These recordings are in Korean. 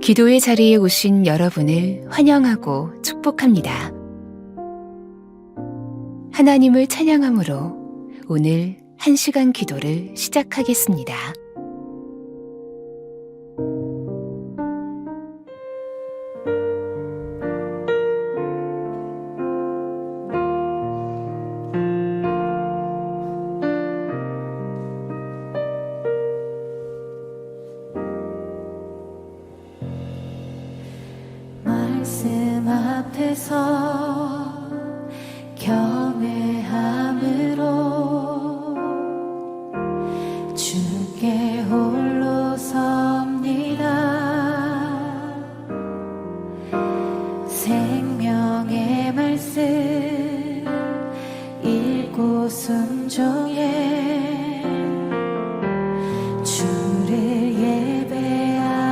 기도의 자리에 오신 여러분을 환영하고 축복합니다. 하나님을 찬양함으로 오늘 1시간 기도를 시작하겠습니다. 말씀 앞에서 경외함으로 주께 홀로 섭니다. 생명의 말씀 읽고 순종해 주를 예배합니다.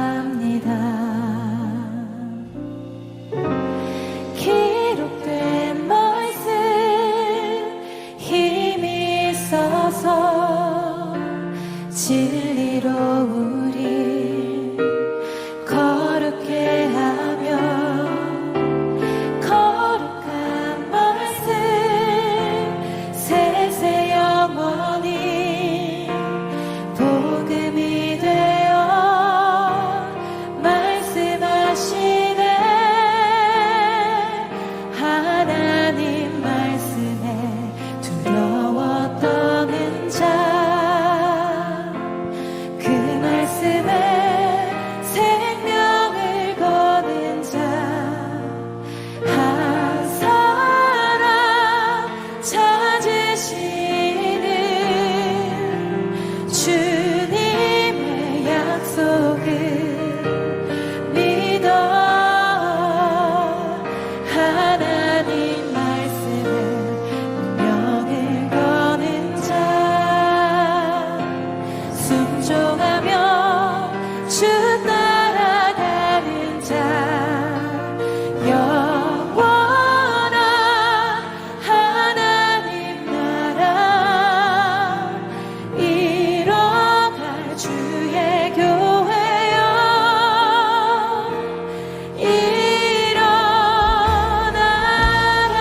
기록된 말씀 힘이 있어서 진리로 우리 거룩해 하며 거룩한 말씀 세세 영원히 복음이 되어 말씀하시네. 하나님 말씀에 두려워 떠는 자, 그 말씀에 생명을 거는 자, 한 사람 찾으시는 주님의 약속을 믿어. 하나님 말씀은 운명을 거는 자, 순종하며 주 따라가는 자, 영원한 하나님 나라 이뤄갈 주의 교회여 일어나라.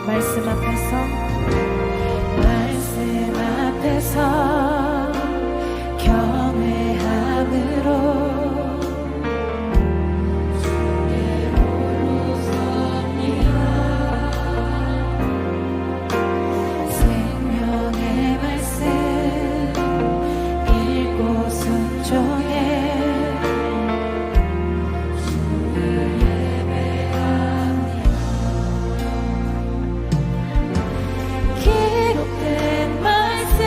말씀 앞에서 경외함으로 주의 홀로 섭니다. 생명의 말씀 읽고 순종해 주를 예배합니다. 기록된 말씀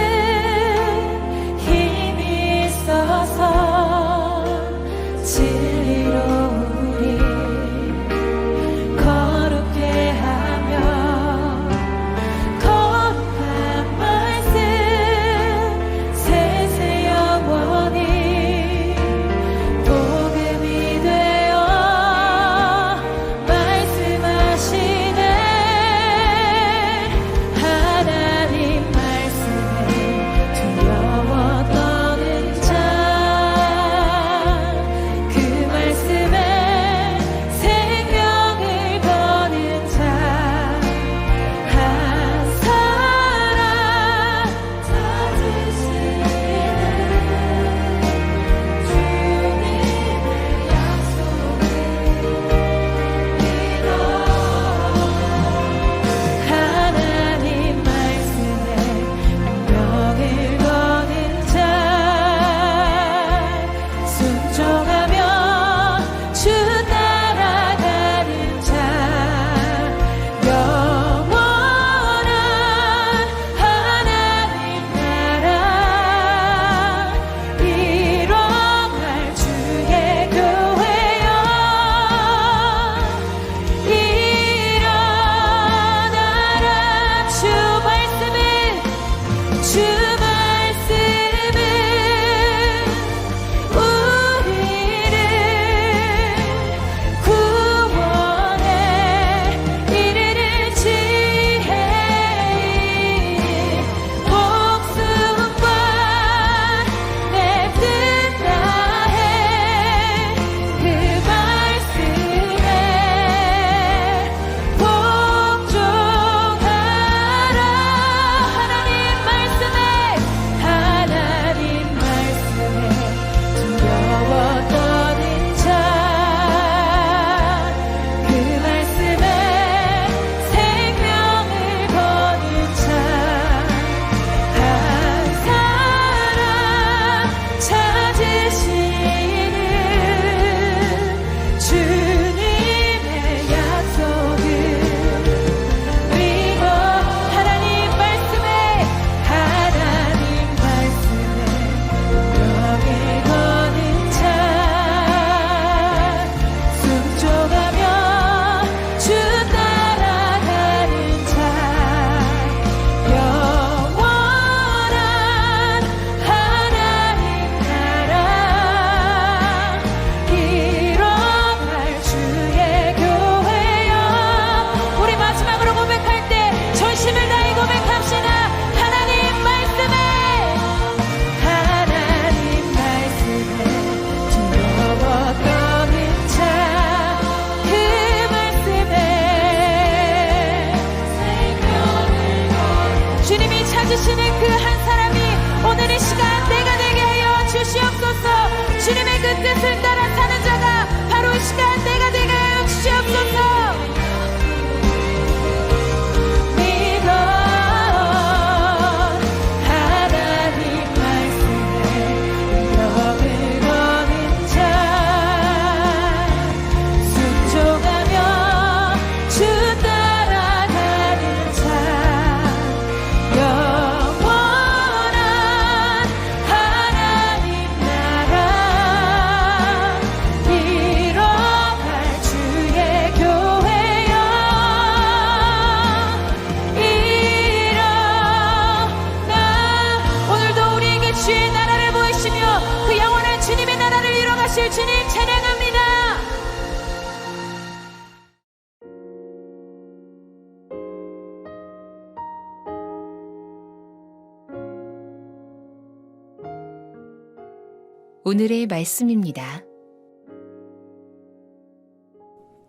오늘의 말씀입니다.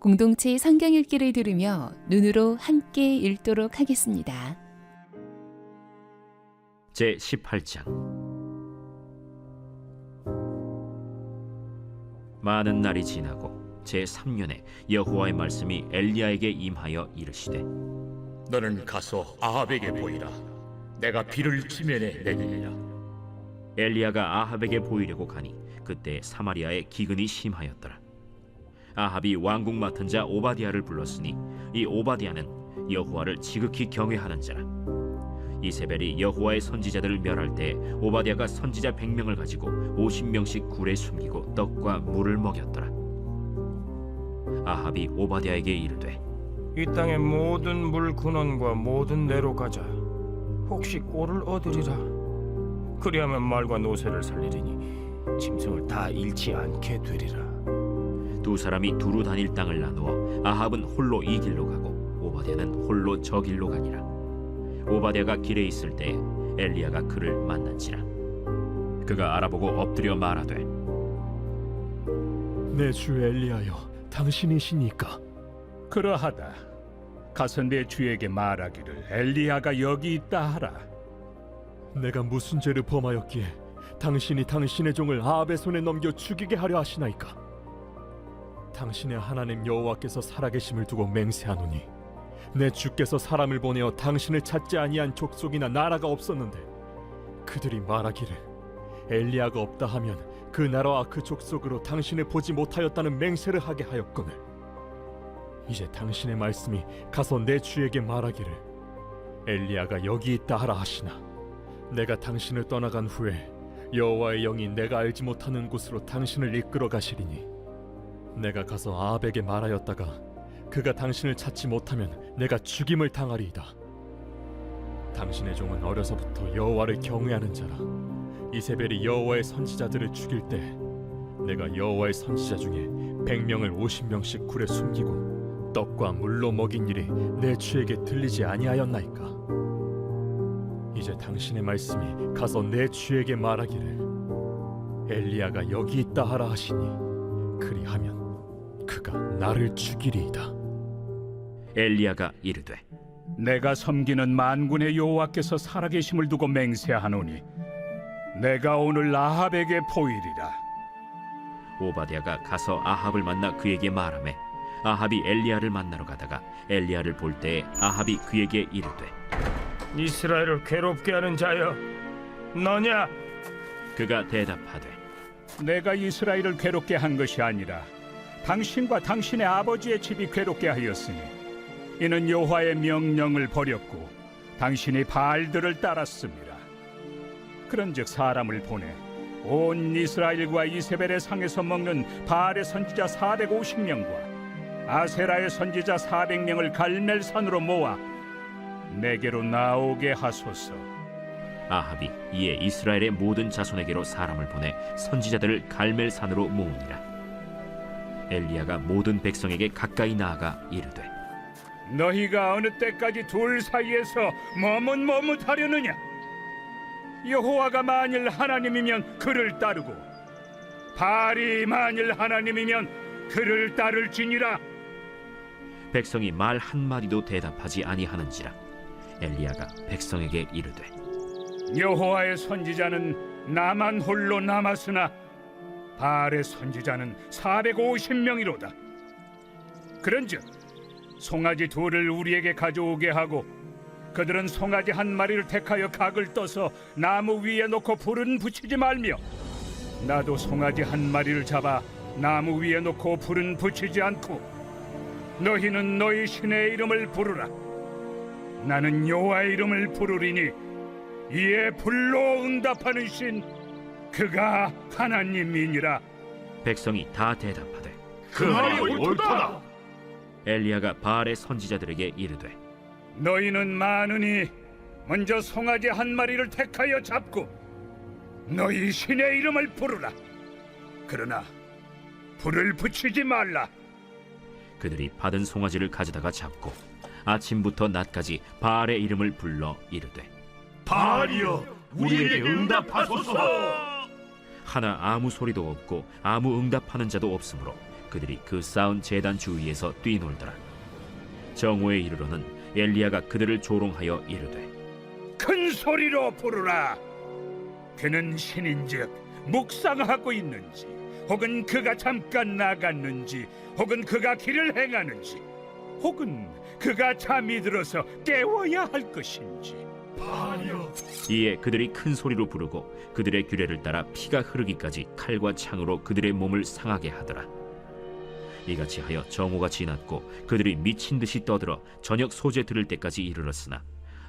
공동체 성경 읽기를 들으며 눈으로 함께 읽도록 하겠습니다. 제 18장. 많은 날이 지나고 제 3년에 여호와의 말씀이 엘리야에게 임하여 이르시되, 너는 가서 아합에게 보이라. 내가 비를 지면에 내리리라. 엘리야가 아합에게 보이려고 가니 그때 사마리아에 기근이 심하였더라. 아합이 왕궁 맡은 자 오바디아를 불렀으니 이 오바디아는 여호와를 지극히 경외하는 자라. 이세벨이 여호와의 선지자들을 멸할 때 오바디아가 선지자 100명을 가지고 50명씩 굴에 숨기고 떡과 물을 먹였더라. 아합이 오바디아에게 이르되, 이 땅의 모든 물 근원과 모든 내로 가자. 혹시 꼴을 얻으리라. 그리하면 말과 노새를 살리리니 짐승을 다 잃지 않게 되리라. 두 사람이 두루 다닐 땅을 나누어 아합은 홀로 이 길로 가고 오바댜는 홀로 저 길로 가니라. 오바댜가 길에 있을 때 엘리야가 그를 만난지라. 그가 알아보고 엎드려 말하되, 내 주 엘리야여, 당신이시니까? 그러하다. 가서 내 주에게 말하기를 엘리야가 여기 있다 하라. 내가 무슨 죄를 범하였기에 당신이 당신의 종을 아합의 손에 넘겨 죽이게 하려 하시나이까? 당신의 하나님 여호와께서 살아계심을 두고 맹세하노니 내 주께서 사람을 보내어 당신을 찾지 아니한 족속이나 나라가 없었는데 그들이 말하기를 엘리야가 없다 하면 그 나라와 그 족속으로 당신을 보지 못하였다는 맹세를 하게 하였거늘 이제 당신의 말씀이 가서 내 주에게 말하기를 엘리야가 여기 있다 하라 하시나 내가 당신을 떠나간 후에 여호와의 영이 내가 알지 못하는 곳으로 당신을 이끌어 가시리니 내가 가서 아합에게 말하였다가 그가 당신을 찾지 못하면 내가 죽임을 당하리이다. 당신의 종은 어려서부터 여호와를 경외하는 자라. 이세벨이 여호와의 선지자들을 죽일 때 내가 여호와의 선지자 중에 100명을 50명씩 굴에 숨기고 떡과 물로 먹인 일이 내 주에게 들리지 아니하였나이까? 이제 당신의 말씀이 가서 내 주에게 말하기를 엘리야가 여기 있다 하라 하시니 그리하면 그가 나를 죽이리이다. 엘리야가 이르되, 내가 섬기는 만군의 여호와께서 살아계심을 두고 맹세하노니 내가 오늘 아합에게 보이리라. 오바댜가 가서 아합을 만나 그에게 말하매 아합이 엘리야를 만나러 가다가 엘리야를 볼 때에 아합이 그에게 이르되, 이스라엘을 괴롭게 하는 자여, 너냐? 그가 대답하되, 내가 이스라엘을 괴롭게 한 것이 아니라 당신과 당신의 아버지의 집이 괴롭게 하였으니 이는 여호와의 명령을 버렸고 당신이 바알들을 따랐습니다. 그런즉 사람을 보내 온 이스라엘과 이세벨의 상에서 먹는 바알의 선지자 450명과 아세라의 선지자 400명을 갈멜산으로 모아 내게로 나오게 하소서. 아합이 이에 이스라엘의 모든 자손에게로 사람을 보내 선지자들을 갈멜산으로 모으니라. 엘리야가 모든 백성에게 가까이 나아가 이르되, 너희가 어느 때까지 둘 사이에서 머뭇머뭇하려느냐? 여호와가 만일 하나님이면 그를 따르고 바알이 만일 하나님이면 그를 따를지니라. 백성이 말 한마디도 대답하지 아니하는지라. 엘리야가 백성에게 이르되, 여호와의 선지자는 나만 홀로 남았으나 바알의 선지자는 450명이로다. 그런즉 송아지 둘을 우리에게 가져오게 하고 그들은 송아지 한 마리를 택하여 각을 떠서 나무 위에 놓고 불은 붙이지 말며 나도 송아지 한 마리를 잡아 나무 위에 놓고 불은 붙이지 않고 너희는 너희 신의 이름을 부르라. 나는 여호와의 이름을 부르리니 이에 불로 응답하는 신 그가 하나님이니라. 백성이 다 대답하되, 그 말이 옳도다. 엘리야가 바알의 선지자들에게 이르되, 너희는 많으니 먼저 송아지 한 마리를 택하여 잡고 너희 신의 이름을 부르라. 그러나 불을 붙이지 말라. 그들이 받은 송아지를 가져다가 잡고 아침부터 낮까지 바알의 이름을 불러 이르되, 바알이여, 우리에게 응답하소서. 하나 아무 소리도 없고 아무 응답하는 자도 없으므로 그들이 그 쌓은 제단 주위에서 뛰놀더라. 정오에 이르러는 엘리야가 그들을 조롱하여 이르되 큰 소리로 부르라. 그는 신인즉 묵상하고 있는지, 혹은 그가 잠깐 나갔는지, 혹은 그가 길을 행하는지, 혹은 그가 잠이 들어서 깨워야 할 것인지. 이에 그들이 큰 소리로 부르고 그들의 규례를 따라 피가 흐르기까지 칼과 창으로 그들의 몸을 상하게 하더라. 이같이 하여 정오가 지났고 그들이 미친 듯이 떠들어 저녁 소재 들을 때까지 이르렀으나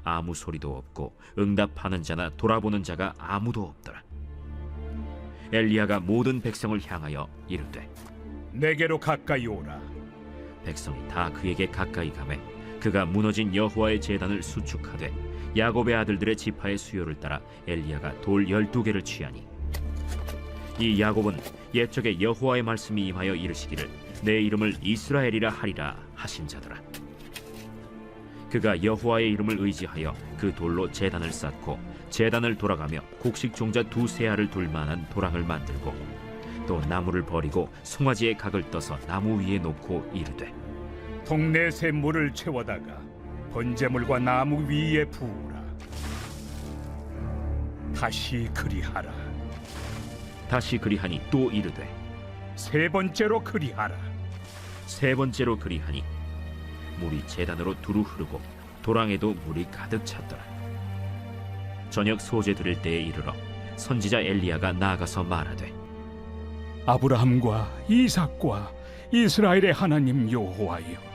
아무 소리도 없고 응답하는 자나 돌아보는 자가 아무도 없더라. 엘리야가 모든 백성을 향하여 이르되 내게로 가까이 오라. 백성이 다 그에게 가까이 가매 그가 무너진 여호와의 제단을 수축하되 야곱의 아들들의 지파의 수요를 따라 엘리야가 돌 12개를 취하니 이 야곱은 옛적에 여호와의 말씀이 임하여 이르시기를 내 이름을 이스라엘이라 하리라 하신 자더라. 그가 여호와의 이름을 의지하여 그 돌로 제단을 쌓고 제단을 돌아가며 곡식 종자 2세알을 둘 만한 도랑을 만들고 또 나무를 버리고 송아지의 각을 떠서 나무 위에 놓고 이르되 동네 샘물을 채워다가 번제물과 나무 위에 부으라. 다시 그리하라. 다시 그리하니 또 이르되 세 번째로 그리하라. 세 번째로 그리하니 물이 제단으로 두루 흐르고 도랑에도 물이 가득 찼더라. 저녁 소재 드릴 때에 이르러 선지자 엘리야가 나아가서 말하되 아브라함과 이삭과 이스라엘의 하나님 여호와여,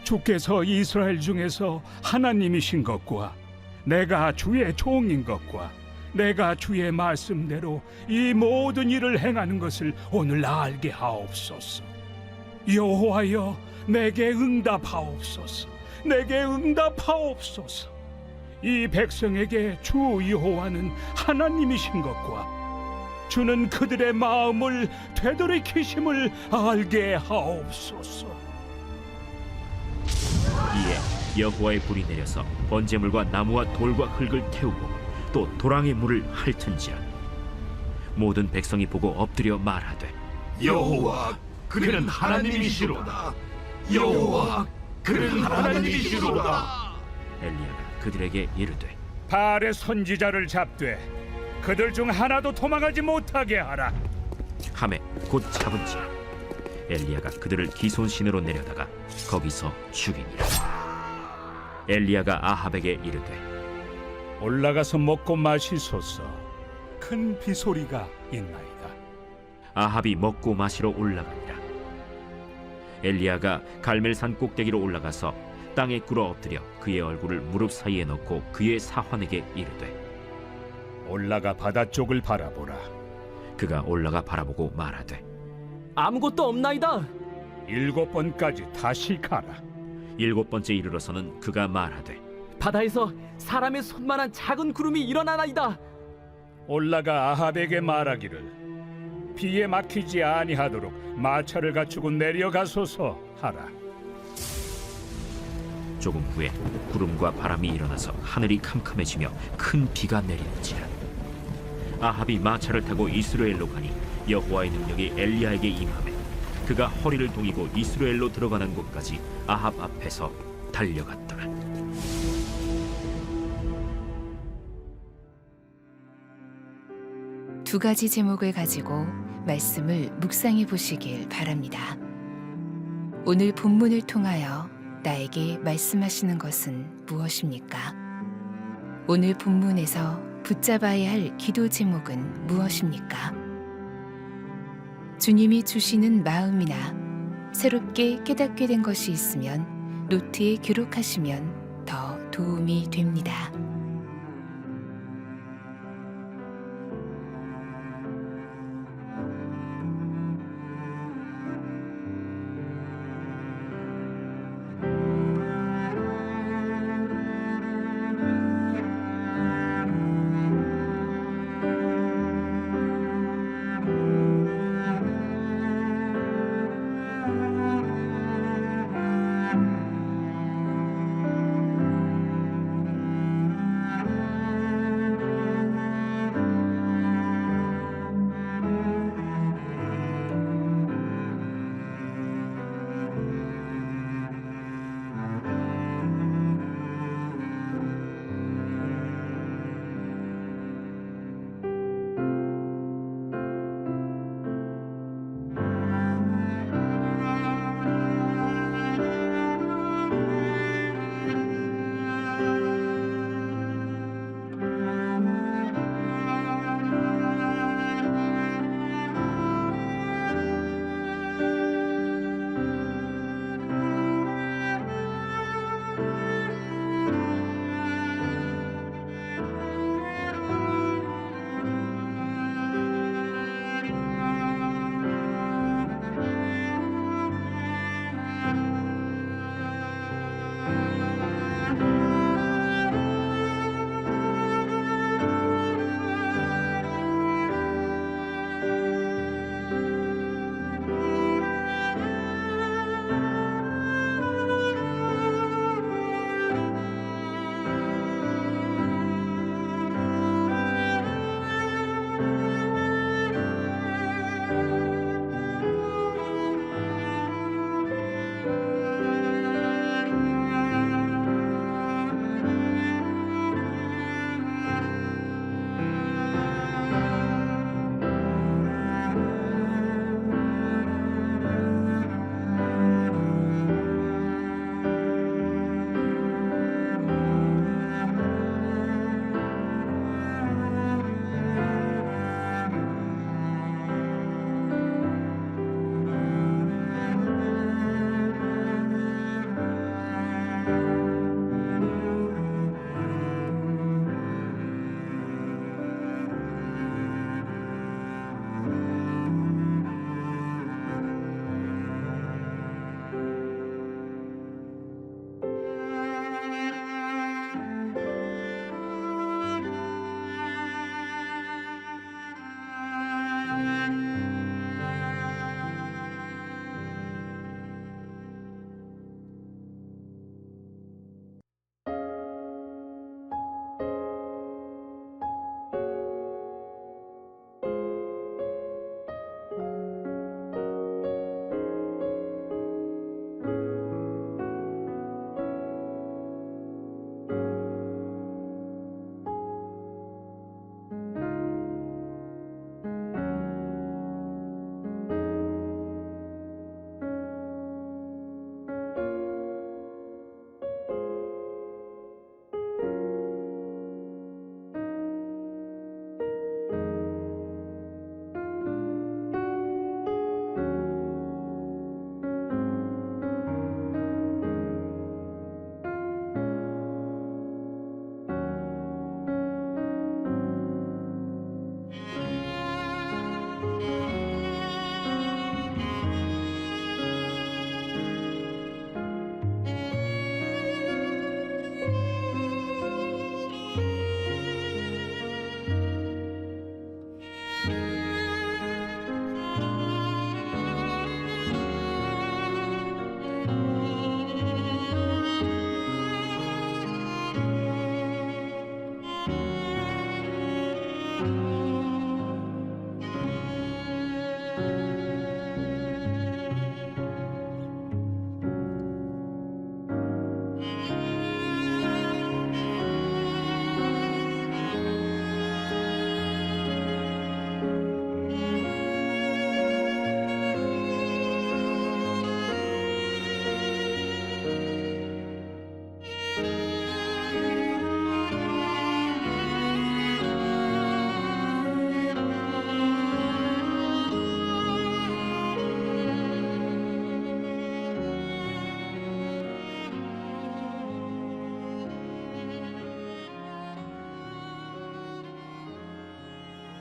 주께서 이스라엘 중에서 하나님이신 것과 내가 주의 종인 것과 내가 주의 말씀대로 이 모든 일을 행하는 것을 오늘 알게 하옵소서. 여호와여, 내게 응답하옵소서. 내게 응답하옵소서. 이 백성에게 주 여호와는 하나님이신 것과 주는 그들의 마음을 되돌이키심을 알게 하옵소서. 이에 여호와의 불이 내려서 번제물과 나무와 돌과 흙을 태우고 또 도랑의 물을 핥은지라. 모든 백성이 보고 엎드려 말하되 여호와 그는 하나님이시로다. 여호와 그는 하나님이시로다. 엘리야가 그들에게 이르되 바알의 선지자를 잡되 그들 중 하나도 도망하지 못하게 하라. 하매 곧 잡은지라. 엘리야가 그들을 기손신으로 내려다가 거기서 죽이니라. 엘리야가 아합에게 이르되 올라가서 먹고 마시소서. 큰 비소리가 있나이다. 아합이 먹고 마시러 올라가니라. 엘리야가 갈멜산 꼭대기로 올라가서 땅에 꿇어 엎드려 그의 얼굴을 무릎 사이에 넣고 그의 사환에게 이르되 올라가 바다 쪽을 바라보라. 그가 올라가 바라보고 말하되 아무것도 없나이다. 7번까지 다시 가라. 7번째 이르러서는 그가 말하되 바다에서 사람의 손만한 작은 구름이 일어나나이다. 올라가 아합에게 말하기를 비에 막히지 아니하도록 마차를 갖추고 내려가소서 하라. 조금 후에 구름과 바람이 일어나서 하늘이 캄캄해지며 큰 비가 내리는지라. 아합이 마차를 타고 이스라엘로 가니 여호와의 능력이 엘리야에게 임하매 그가 허리를 동이고 이스라엘로 들어가는 곳까지 아합 앞에서 달려갔더라. 두 가지 제목을 가지고 말씀을 묵상해 보시길 바랍니다. 오늘 본문을 통하여 나에게 말씀하시는 것은 무엇입니까? 오늘 본문에서 붙잡아야 할 기도 제목은 무엇입니까? 주님이 주시는 마음이나 새롭게 깨닫게 된 것이 있으면 노트에 기록하시면 더 도움이 됩니다.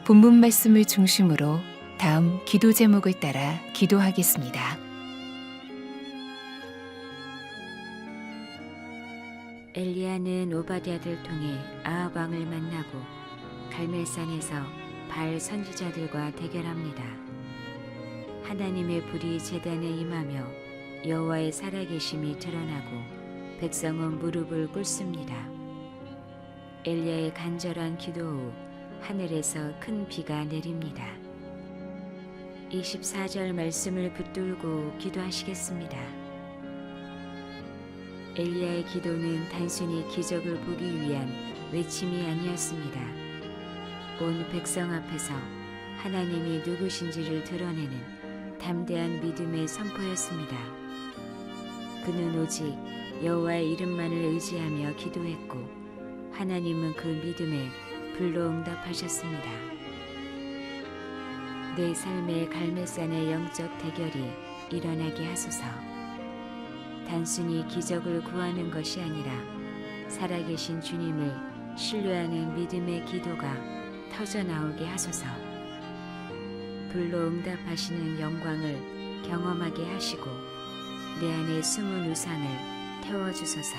본문 말씀을 중심으로 다음 기도 제목을 따라 기도하겠습니다. 엘리야는 오바댜를 통해 아합 왕을 만나고 갈멜산에서 바알 선지자들과 대결합니다. 하나님의 불이 제단에 임하며 여호와의 살아계심이 드러나고 백성은 무릎을 꿇습니다. 엘리야의 간절한 기도 후 하늘에서 큰 비가 내립니다. 24절 말씀을 붙들고 기도하시겠습니다. 엘리야의 기도는 단순히 기적을 보기 위한 외침이 아니었습니다. 온 백성 앞에서 하나님이 누구신지를 드러내는 담대한 믿음의 선포였습니다. 그는 오직 여호와의 이름만을 의지하며 기도했고 하나님은 그 믿음에 불로 응답하셨습니다. 내 삶의 갈멜산의 영적 대결이 일어나게 하소서. 단순히 기적을 구하는 것이 아니라 살아계신 주님을 신뢰하는 믿음의 기도가 터져나오게 하소서. 불로 응답하시는 영광을 경험하게 하시고 내 안에 숨은 우상을 태워주소서.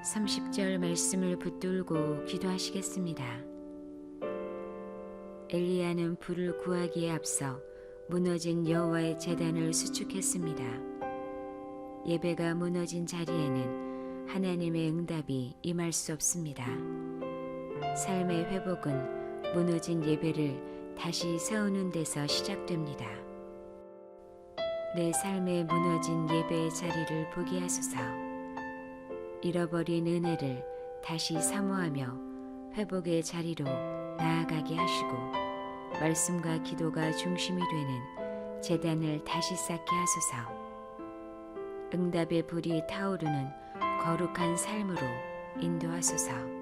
(30절) 말씀을 붙들고 기도하시겠습니다. 엘리야는 불을 구하기에 앞서 무너진 여호와의 제단을 수축했습니다. 예배가 무너진 자리에는 하나님의 응답이 임할 수 없습니다. 삶의 회복은 무너진 예배를 다시 세우는 데서 시작됩니다. 내 삶의 무너진 예배의 자리를 보게 하소서. 잃어버린 은혜를 다시 사모하며 회복의 자리로 나아가게 하시고 말씀과 기도가 중심이 되는 제단을 다시 쌓게 하소서. 응답의 불이 타오르는 거룩한 삶으로 인도하소서.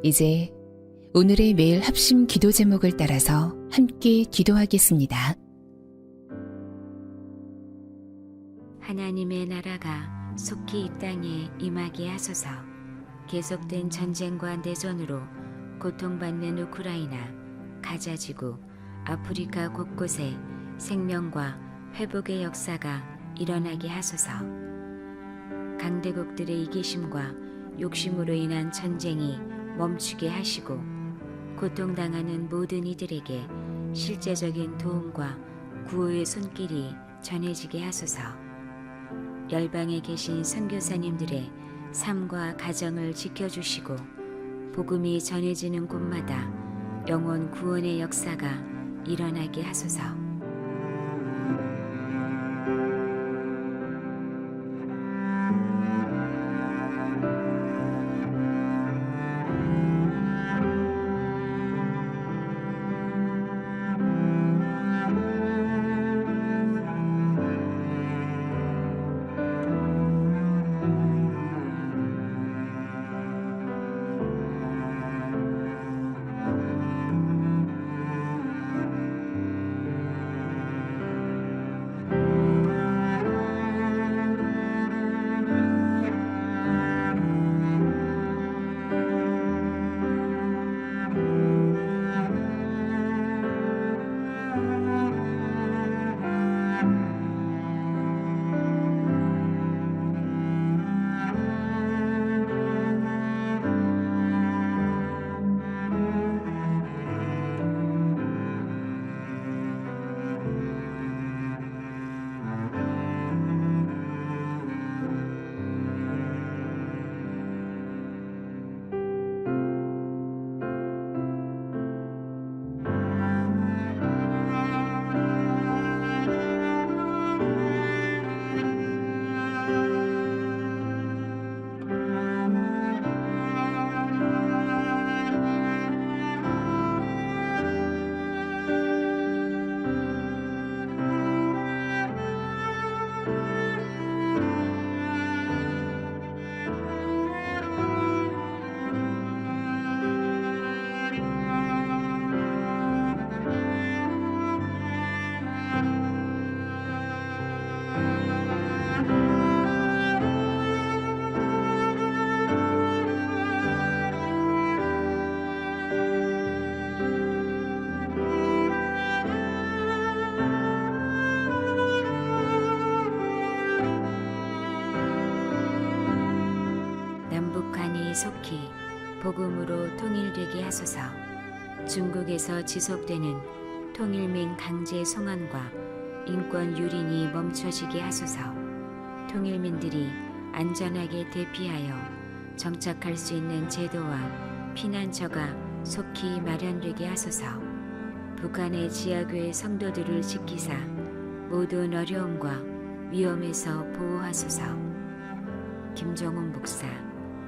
이제 오늘의 매일 합심 기도 제목을 따라서 함께 기도하겠습니다. 하나님의 나라가 속히 이 땅에 임하게 하소서. 계속된 전쟁과 내전으로 고통받는 우크라이나, 가자 지구, 아프리카 곳곳에 생명과 회복의 역사가 일어나게 하소서. 강대국들의 이기심과 욕심으로 인한 전쟁이 멈추게 하시고 고통당하는 모든 이들에게 실제적인 도움과 구호의 손길이 전해지게 하소서. 열방에 계신 선교사님들의 삶과 가정을 지켜주시고 복음이 전해지는 곳마다 영혼 구원의 역사가 일어나게 하소서. 남북한이 속히 복음으로 통일되게 하소서. 중국에서 지속되는 통일민 강제 송환과 인권 유린이 멈춰지게 하소서. 통일민들이 안전하게 대피하여 정착할 수 있는 제도와 피난처가 속히 마련되게 하소서. 북한의 지하교회 성도들을 지키사 모든 어려움과 위험에서 보호하소서. 김정훈 목사,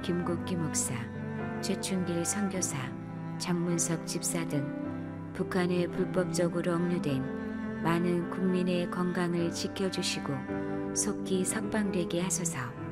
김국기 목사, 최춘길 선교사, 장문석 집사 등 북한에 불법적으로 억류된 많은 국민의 건강을 지켜주시고 속히 석방되게 하소서.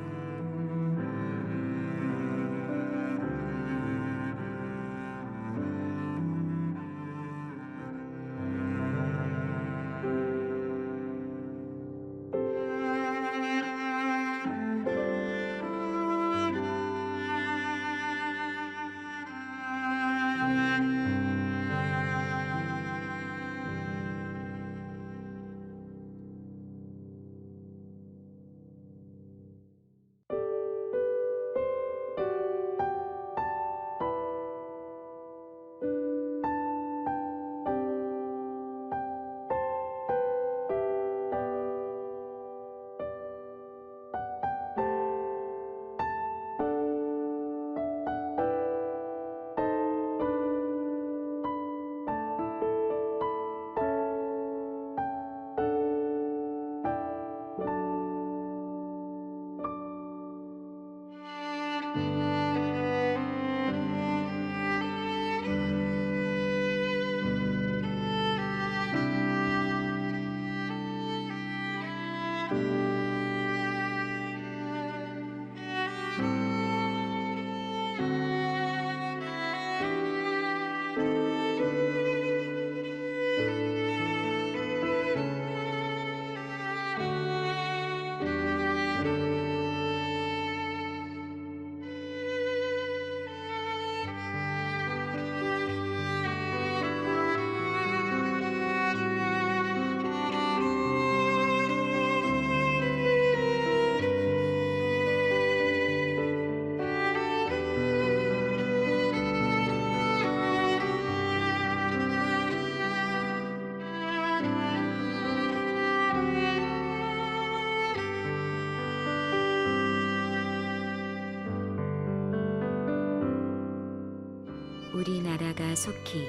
우리나라가 속히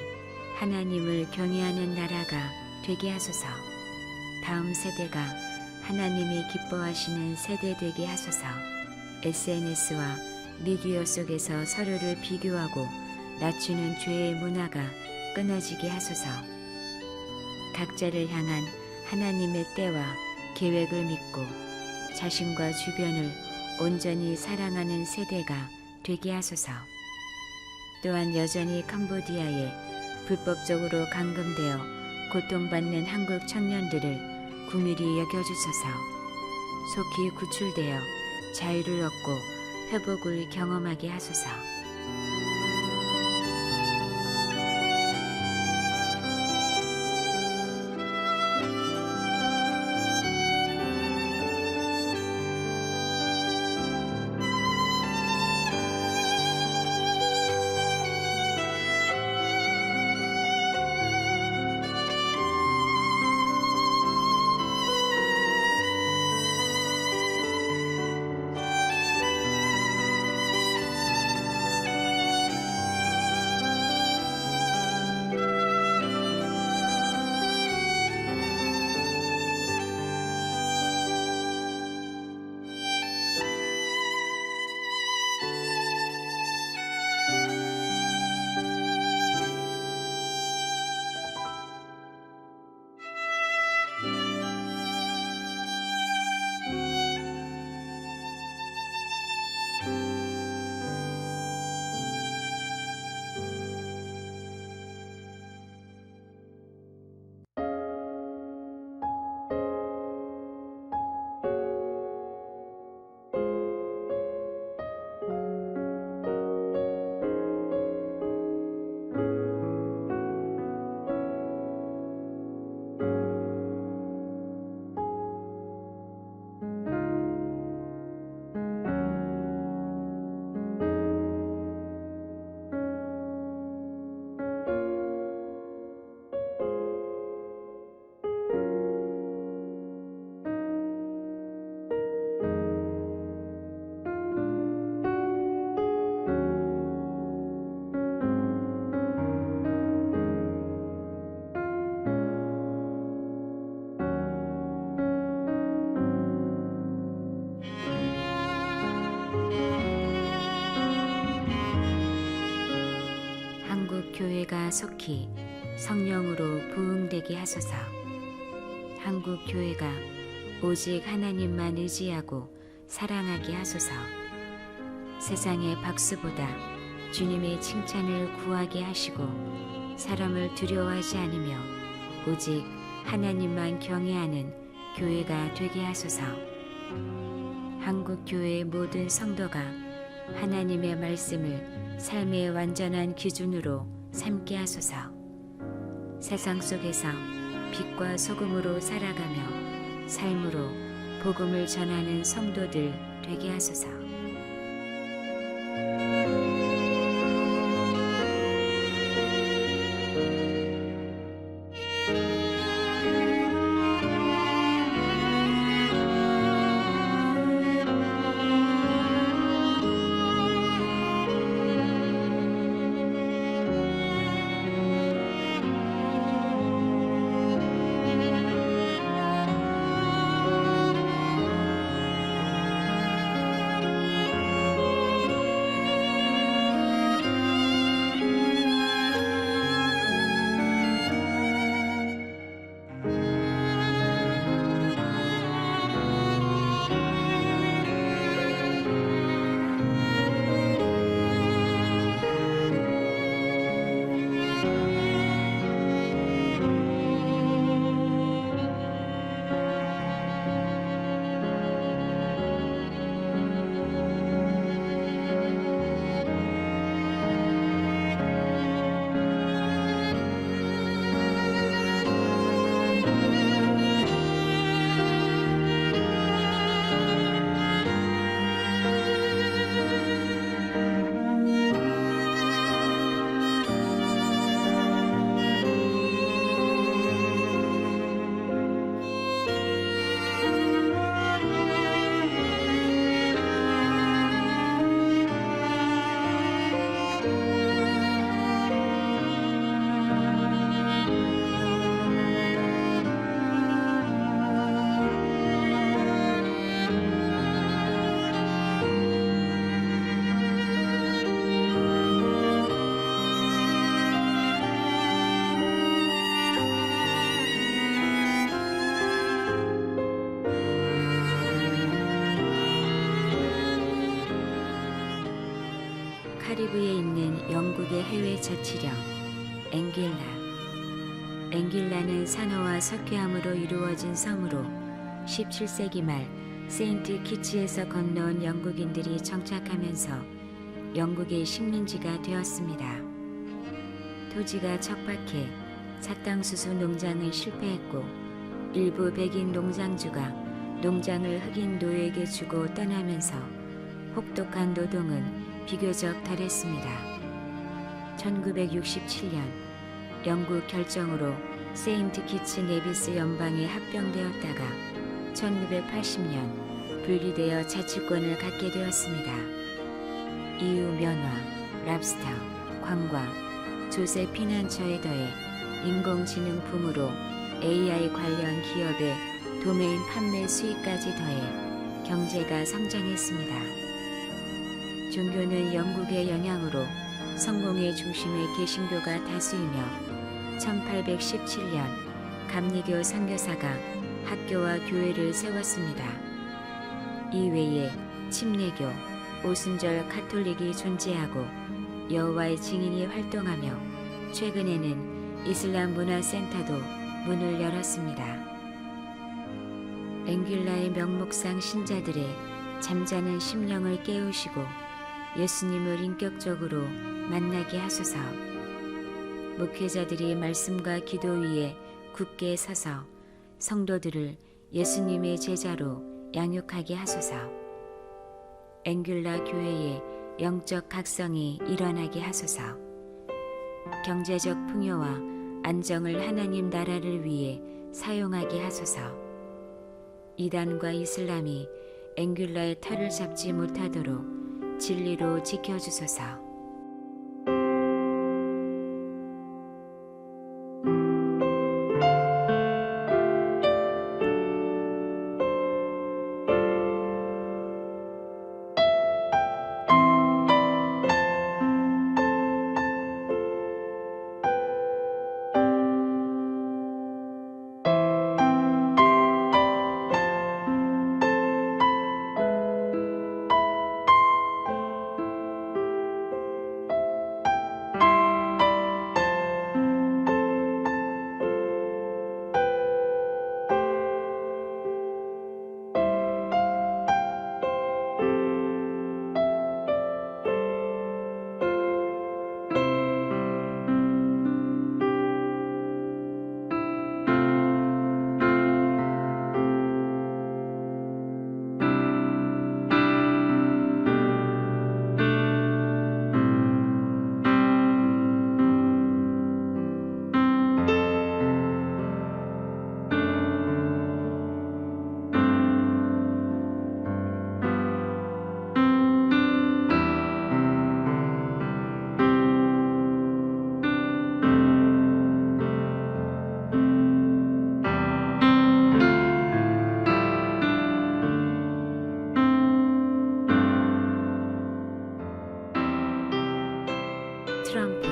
하나님을 경외하는 나라가 되게 하소서. 다음 세대가 하나님이 기뻐하시는 세대 되게 하소서. SNS와 미디어 속에서 서로를 비교하고 낮추는 죄의 문화가 끊어지게 하소서. 각자를 향한 하나님의 때와 계획을 믿고 자신과 주변을 온전히 사랑하는 세대가 되게 하소서. 또한 여전히 캄보디아에 불법적으로 감금되어 고통받는 한국 청년들을 긍휼히 여겨주소서. 속히 구출되어 자유를 얻고 회복을 경험하게 하소서. 교회가 속히 성령으로 부흥되게 하소서. 한국 교회가 오직 하나님만 의지하고 사랑하게 하소서. 세상의 박수보다 주님의 칭찬을 구하게 하시고 사람을 두려워하지 않으며 오직 하나님만 경외하는 교회가 되게 하소서. 한국 교회의 모든 성도가 하나님의 말씀을 삶의 완전한 기준으로 삼게 하소서. 세상 속에서 빛과 소금으로 살아가며 삶으로 복음을 전하는 성도들 되게 하소서. 카리브에 있는 영국의 해외 자치령 앵길라. 앵길라는 산호와 석회암으로 이루어진 섬으로 17세기 말 세인트 키츠에서 건너온 영국인들이 정착하면서 영국의 식민지가 되었습니다. 토지가 척박해 사탕수수 농장은 실패했고 일부 백인 농장주가 농장을 흑인 노예에게 주고 떠나면서 혹독한 노동은 비교적 덜했습니다. 1967년 영국 결정으로 세인트 키츠 네비스 연방에 합병되었다가 1980년 분리되어 자치권을 갖게 되었습니다. 이후 면화, 랍스터, 관광, 조세 피난처에 더해 인공지능 붐으로 AI 관련 기업의 도메인 판매 수익까지 더해 경제가 성장했습니다. 종교는 영국의 영향으로 성공의 중심에 개신교가 다수이며 1817년 감리교 선교사가 학교와 교회를 세웠습니다. 이외에 침례교, 오순절 가톨릭이 존재하고 여호와의 증인이 활동하며 최근에는 이슬람 문화센터도 문을 열었습니다. 앵길라의 명목상 신자들의 잠자는 심령을 깨우시고 예수님을 인격적으로 만나게 하소서. 목회자들이 말씀과 기도 위에 굳게 서서 성도들을 예수님의 제자로 양육하게 하소서. 앵귤라 교회의 영적 각성이 일어나게 하소서. 경제적 풍요와 안정을 하나님 나라를 위해 사용하게 하소서. 이단과 이슬람이 앵귤라의 털을 잡지 못하도록 진리로 지켜주소서. 트럼프,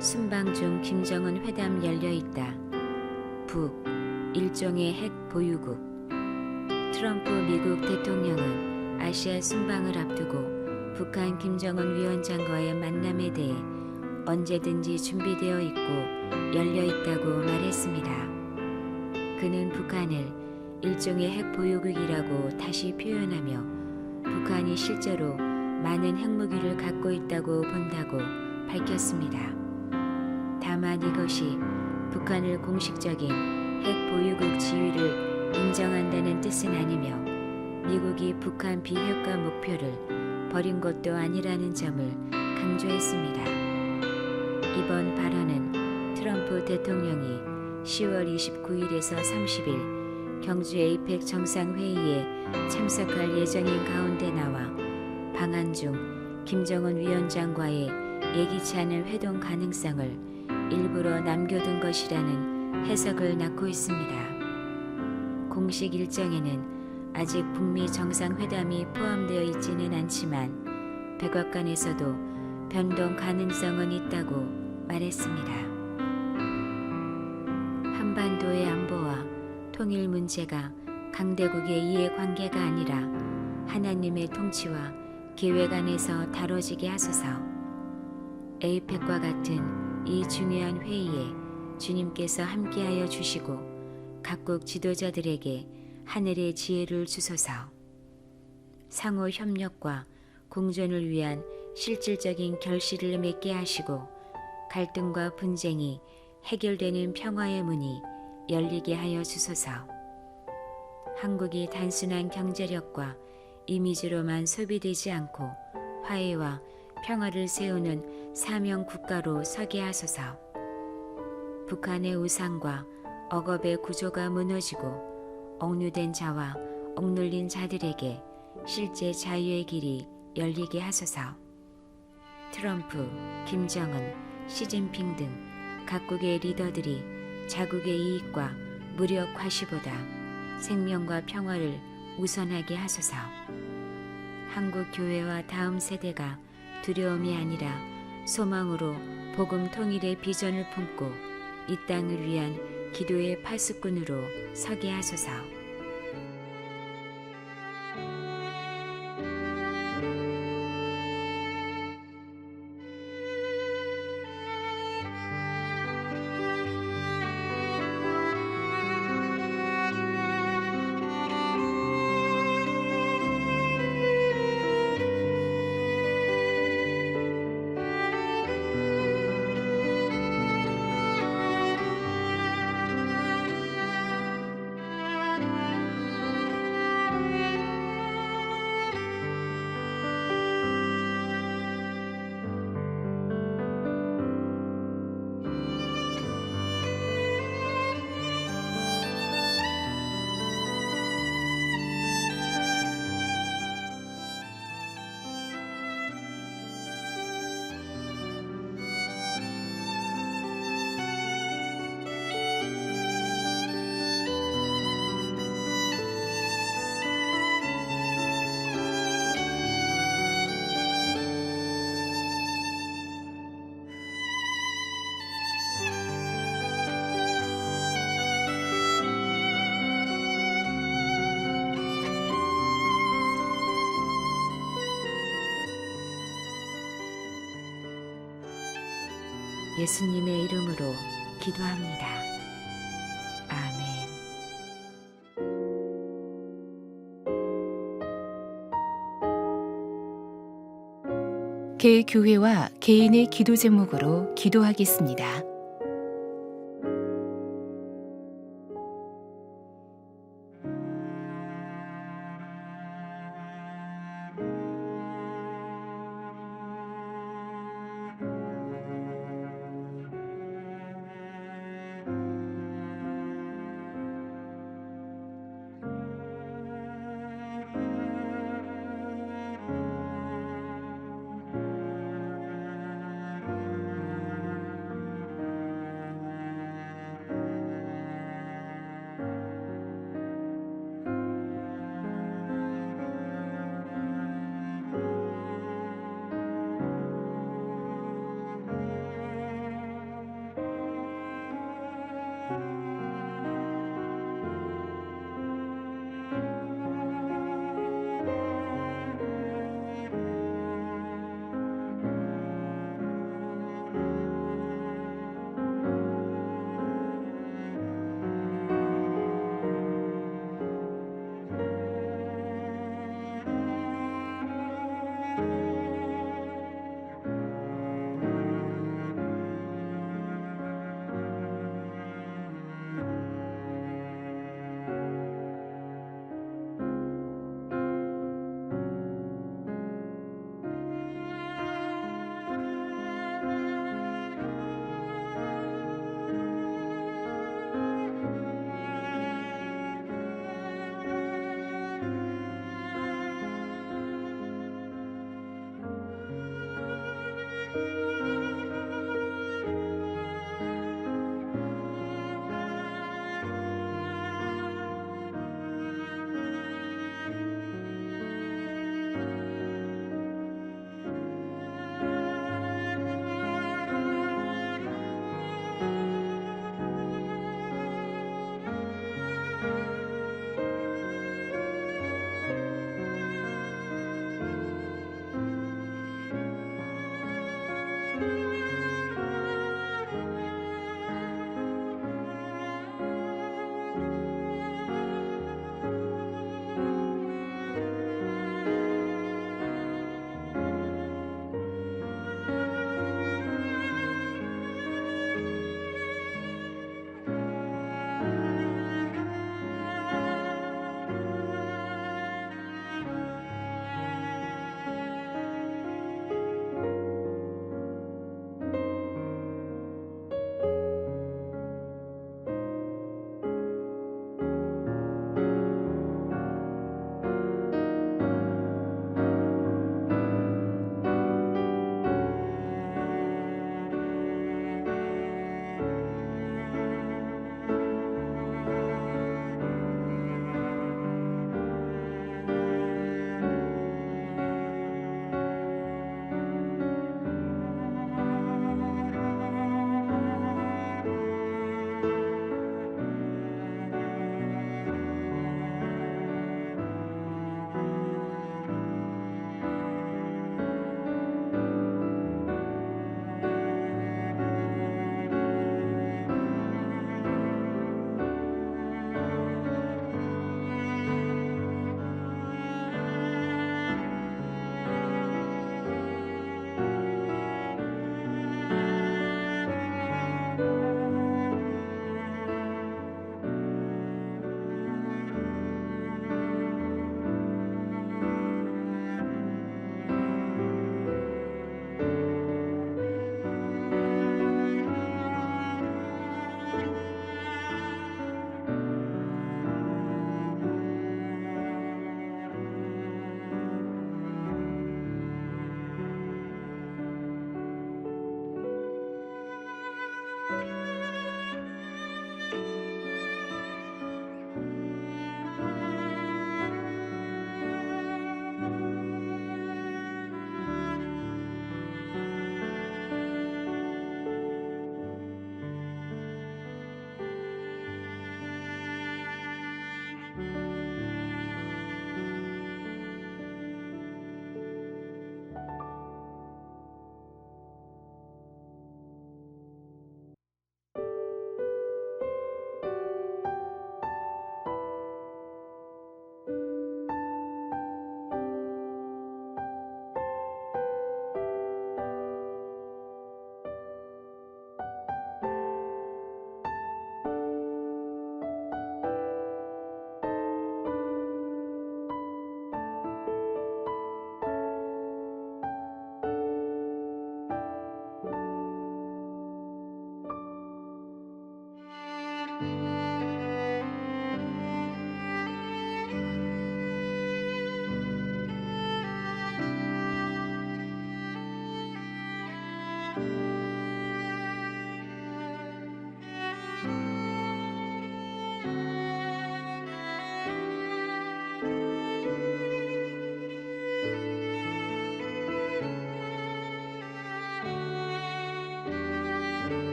순방 중 김정은 회담 열려있다. 북, 일종의 핵 보유국. 트럼프 미국 대통령은 아시아 순방을 앞두고 북한 김정은 위원장과의 만남에 대해 언제든지 준비되어 있고 열려있다고 말했습니다. 그는 북한을 일종의 핵 보유국이라고 다시 표현하며 북한이 실제로 많은 핵무기를 갖고 있다고 본다고 밝혔습니다. 다만 이것이 북한을 공식적인 핵 보유국 지위를 인정한다는 뜻은 아니며 미국이 북한 비핵화 목표를 버린 것도 아니라는 점을 강조했습니다. 이번 발언은 트럼프 대통령이 10월 29일에서 30일 경주 에이펙 정상회의에 참석할 예정인 가운데 나와 방한 중 김정은 위원장과의 예기치 않은 회동 가능성을 일부러 남겨둔 것이라는 해석을 낳고 있습니다. 공식 일정에는 아직 북미 정상회담이 포함되어 있지는 않지만 백악관에서도 변동 가능성은 있다고 말했습니다. 한반도의 안보와 통일 문제가 강대국의 이해관계가 아니라 하나님의 통치와 계획 안에서 다뤄지게 하소서. 에이펙과 같은 이 중요한 회의에 주님께서 함께하여 주시고 각국 지도자들에게 하늘의 지혜를 주소서. 상호 협력과 공존을 위한 실질적인 결실을 맺게 하시고 갈등과 분쟁이 해결되는 평화의 문이 열리게 하여 주소서. 한국이 단순한 경제력과 이미지로만 소비되지 않고 화해와 평화를 세우는 사명 국가로 서게 하소서. 북한의 우상과 억압의 구조가 무너지고 억류된 자와 억눌린 자들에게 실제 자유의 길이 열리게 하소서. 트럼프, 김정은, 시진핑 등 각국의 리더들이 자국의 이익과 무력 과시보다 생명과 평화를 우선하게 하소서. 한국 교회와 다음 세대가 두려움이 아니라 소망으로 복음 통일의 비전을 품고 이 땅을 위한 기도의 파수꾼으로 서게 하소서. 예수님의 이름으로 기도합니다. 아멘. 개교회와 개인의 기도 제목으로 기도하겠습니다.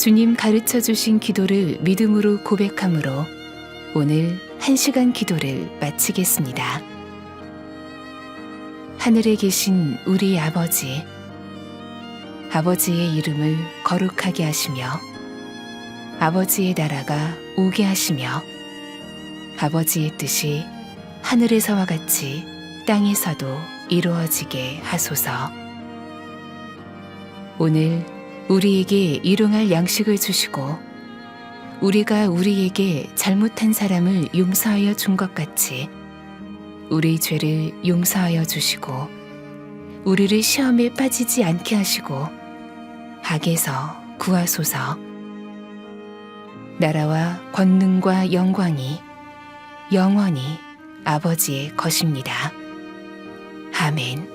주님 가르쳐 주신 기도를 믿음으로 고백함으로 오늘 1시간 기도를 마치겠습니다. 하늘에 계신 우리 아버지, 아버지의 이름을 거룩하게 하시며 아버지의 나라가 오게 하시며 아버지의 뜻이 하늘에서와 같이 땅에서도 이루어지게 하소서. 오늘 우리에게 일용할 양식을 주시고 우리가 우리에게 잘못한 사람을 용서하여 준 것 같이 우리 죄를 용서하여 주시고 우리를 시험에 빠지지 않게 하시고 악에서 구하소서. 나라와 권능과 영광이 영원히 아버지의 것입니다. 아멘.